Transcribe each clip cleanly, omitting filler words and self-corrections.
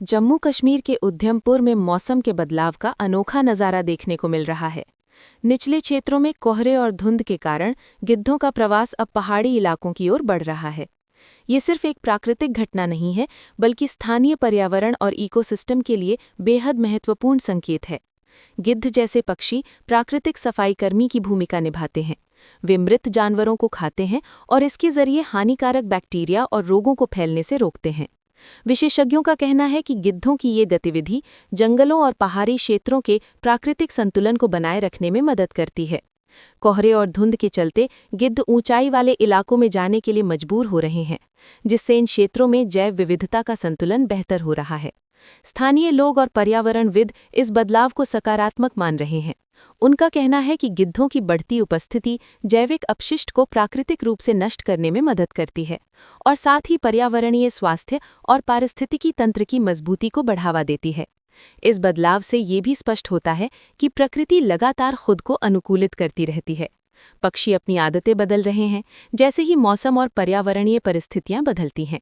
जम्मू कश्मीर के उधमपुर में मौसम के बदलाव का अनोखा नज़ारा देखने को मिल रहा है। निचले क्षेत्रों में कोहरे और धुंध के कारण गिद्धों का प्रवास अब पहाड़ी इलाकों की ओर बढ़ रहा है। ये सिर्फ एक प्राकृतिक घटना नहीं है, बल्कि स्थानीय पर्यावरण और इकोसिस्टम के लिए बेहद महत्वपूर्ण संकेत है। गिद्ध जैसे पक्षी प्राकृतिक सफाईकर्मी की भूमिका निभाते हैं। वे मृत जानवरों को खाते हैं और इसके जरिए हानिकारक बैक्टीरिया और रोगों को फैलने से रोकते हैं। विशेषज्ञों का कहना है कि गिद्धों की ये गतिविधि जंगलों और पहाड़ी क्षेत्रों के प्राकृतिक संतुलन को बनाए रखने में मदद करती है। कोहरे और धुंध के चलते गिद्ध ऊंचाई वाले इलाकों में जाने के लिए मजबूर हो रहे हैं, जिससे इन क्षेत्रों में जैव विविधता का संतुलन बेहतर हो रहा है। स्थानीय लोग और पर्यावरणविद इस बदलाव को सकारात्मक मान रहे हैं। उनका कहना है कि गिद्धों की बढ़ती उपस्थिति जैविक अपशिष्ट को प्राकृतिक रूप से नष्ट करने में मदद करती है और साथ ही पर्यावरणीय स्वास्थ्य और पारिस्थितिकी तंत्र की मजबूती को बढ़ावा देती है। इस बदलाव से ये भी स्पष्ट होता है कि प्रकृति लगातार खुद को अनुकूलित करती रहती है। पक्षी अपनी आदतें बदल रहे हैं, जैसे ही मौसम और पर्यावरणीय परिस्थितियां बदलती हैं।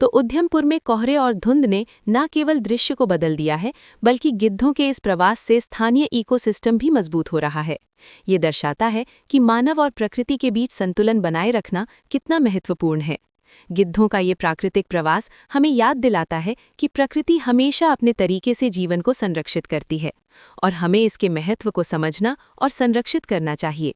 तो उधमपुर में कोहरे और धुंध ने न केवल दृश्य को बदल दिया है, बल्कि गिद्धों के इस प्रवास से स्थानीय इकोसिस्टम भी मजबूत हो रहा है। ये दर्शाता है कि मानव और प्रकृति के बीच संतुलन बनाए रखना कितना महत्वपूर्ण है। गिद्धों का ये प्राकृतिक प्रवास हमें याद दिलाता है कि प्रकृति हमेशा अपने तरीके से जीवन को संरक्षित करती है और हमें इसके महत्व को समझना और संरक्षित करना चाहिए।